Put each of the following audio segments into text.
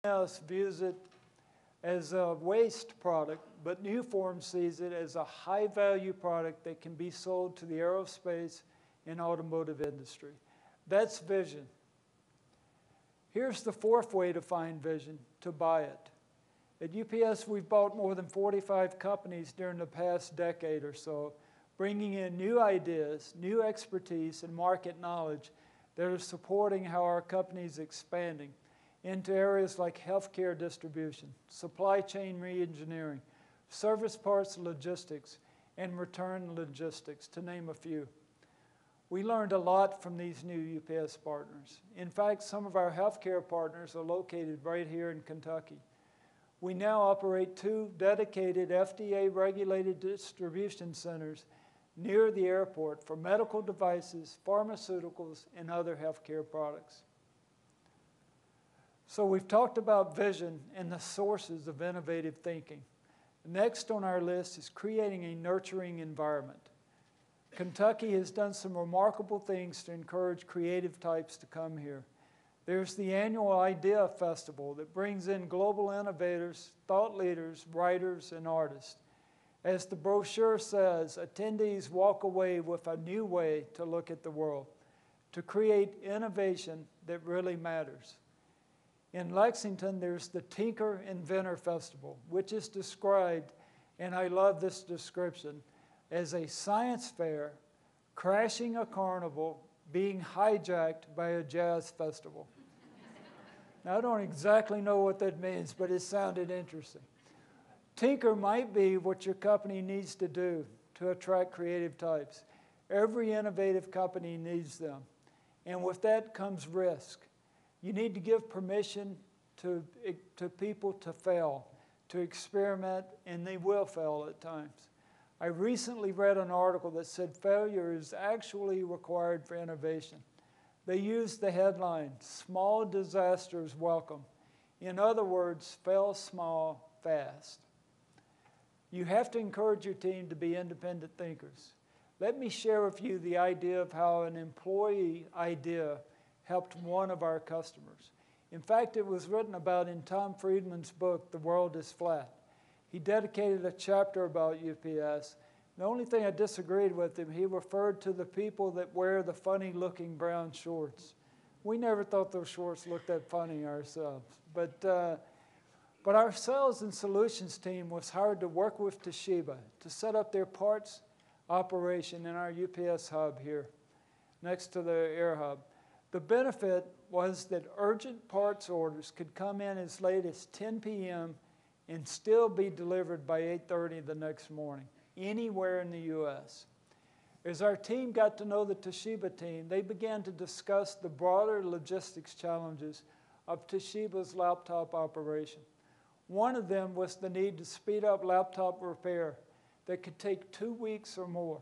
else views it as a waste product, but Newform sees it as a high-value product that can be sold to the aerospace and automotive industry. That's vision. Here's the fourth way to find vision: to buy it. At UPS, we've bought more than 45 companies during the past decade or so, bringing in new ideas, new expertise, and market knowledge that are supporting how our company is expanding into areas like healthcare distribution, supply chain reengineering, service parts logistics, and return logistics, to name a few. We learned a lot from these new UPS partners. In fact, some of our healthcare partners are located right here in Kentucky. We now operate 2 dedicated FDA-regulated distribution centers near the airport for medical devices, pharmaceuticals, and other healthcare products. So we've talked about vision and the sources of innovative thinking. Next on our list is creating a nurturing environment. Kentucky has done some remarkable things to encourage creative types to come here. There's the annual Idea Festival that brings in global innovators, thought leaders, writers, and artists. As the brochure says, attendees walk away with a new way to look at the world, to create innovation that really matters. In Lexington, there's the Tinker Inventor Festival, which is described, and I love this description, as a science fair crashing a carnival being hijacked by a jazz festival. Now, I don't exactly know what that means, but it sounded interesting. Tinker might be what your company needs to do to attract creative types. Every innovative company needs them. And with that comes risk. You need to give permission to people to fail, to experiment, and they will fail at times. I recently read an article that said failure is actually required for innovation. They used the headline, "Small Disasters Welcome." In other words, fail small, fast. You have to encourage your team to be independent thinkers. Let me share with you the idea of how an employee idea helped one of our customers. In fact, it was written about in Tom Friedman's book, The World is Flat. He dedicated a chapter about UPS. The only thing I disagreed with him, he referred to the people that wear the funny-looking brown shorts. We never thought those shorts looked that funny ourselves. But our sales and solutions team was hired to work with Toshiba to set up their parts operation in our UPS hub here, next to the air hub. The benefit was that urgent parts orders could come in as late as 10 p.m. and still be delivered by 8:30 the next morning, anywhere in the U.S. As our team got to know the Toshiba team, they began to discuss the broader logistics challenges of Toshiba's laptop operation. One of them was the need to speed up laptop repair that could take 2 weeks or more.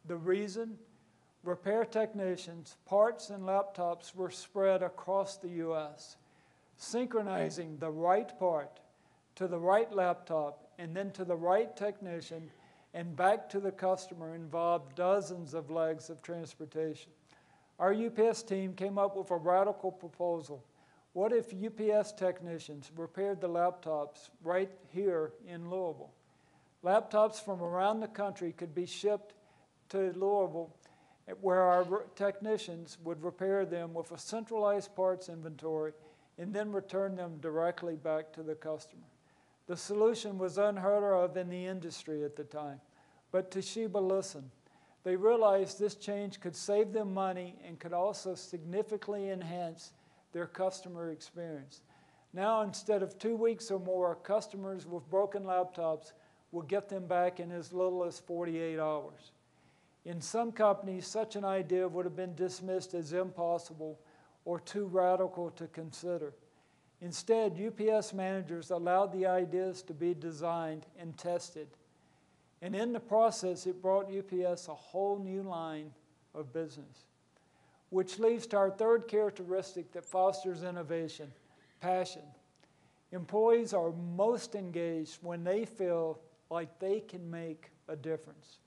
The reason? Repair technicians, parts, and laptops were spread across the U.S. Synchronizing the right part to the right laptop and then to the right technician and back to the customer involved dozens of legs of transportation. Our UPS team came up with a radical proposal. What if UPS technicians repaired the laptops right here in Louisville? Laptops from around the country could be shipped to Louisville, where our technicians would repair them with a centralized parts inventory and then return them directly back to the customer. The solution was unheard of in the industry at the time, but Toshiba listened. They realized this change could save them money and could also significantly enhance their customer experience. Now, instead of 2 weeks or more, customers with broken laptops will get them back in as little as 48 hours. In some companies, such an idea would have been dismissed as impossible or too radical to consider. Instead, UPS managers allowed the ideas to be designed and tested. And in the process, it brought UPS a whole new line of business. Which leads to our third characteristic that fosters innovation: passion. Employees are most engaged when they feel like they can make a difference.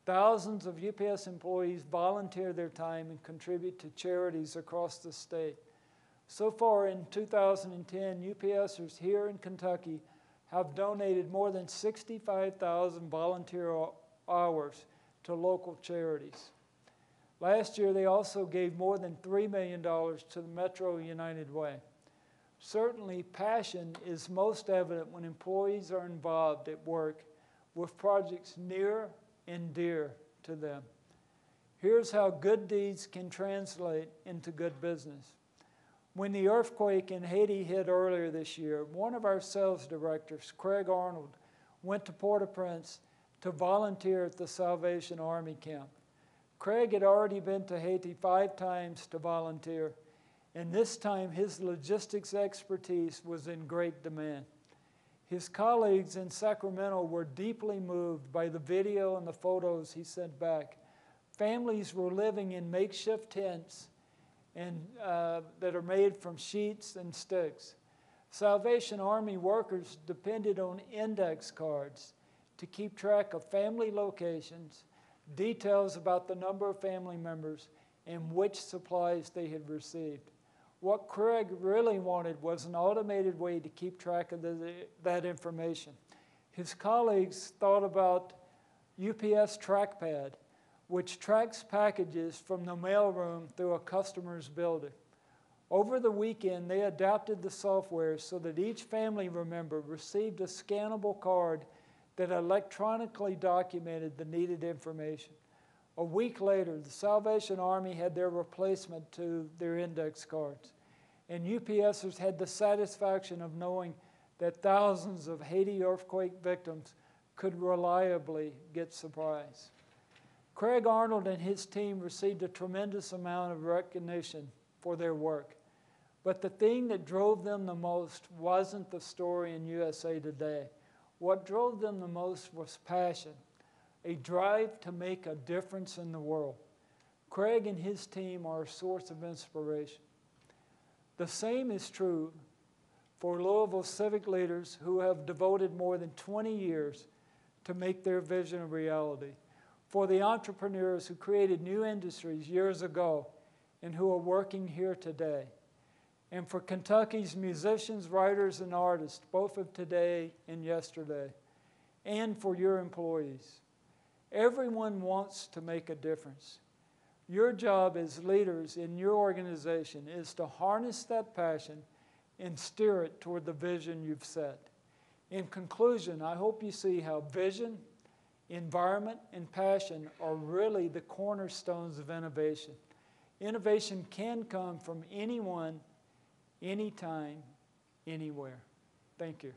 Thousands of UPS employees volunteer their time and contribute to charities across the state. So far in 2010, UPSers here in Kentucky have donated more than 65,000 volunteer hours to local charities. Last year, they also gave more than $3 million to the Metro United Way. Certainly, passion is most evident when employees are involved at work with projects near and dear to them. Here's how good deeds can translate into good business. When the earthquake in Haiti hit earlier this year, one of our sales directors, Craig Arnold, went to Port-au-Prince to volunteer at the Salvation Army camp. Craig had already been to Haiti 5 times to volunteer, and this time his logistics expertise was in great demand. His colleagues in Sacramento were deeply moved by the video and the photos he sent back. Families were living in makeshift tents and that are made from sheets and sticks. Salvation Army workers depended on index cards to keep track of family locations, details about the number of family members, and which supplies they had received. What Craig really wanted was an automated way to keep track of that information. His colleagues thought about UPS Trackpad, which tracks packages from the mailroom through a customer's building. Over the weekend, they adapted the software so that each family member received a scannable card that electronically documented the needed information. A week later, the Salvation Army had their replacement to their index cards, and UPSers had the satisfaction of knowing that thousands of Haiti earthquake victims could reliably get supplies. Craig Arnold and his team received a tremendous amount of recognition for their work, but the thing that drove them the most wasn't the story in USA Today. What drove them the most was passion, a drive to make a difference in the world. Craig and his team are a source of inspiration. The same is true for Louisville civic leaders who have devoted more than 20 years to make their vision a reality, for the entrepreneurs who created new industries years ago and who are working here today, and for Kentucky's musicians, writers, and artists, both of today and yesterday, and for your employees. Everyone wants to make a difference. Your job as leaders in your organization is to harness that passion and steer it toward the vision you've set. In conclusion, I hope you see how vision, environment, and passion are really the cornerstones of innovation. Innovation can come from anyone, anytime, anywhere. Thank you.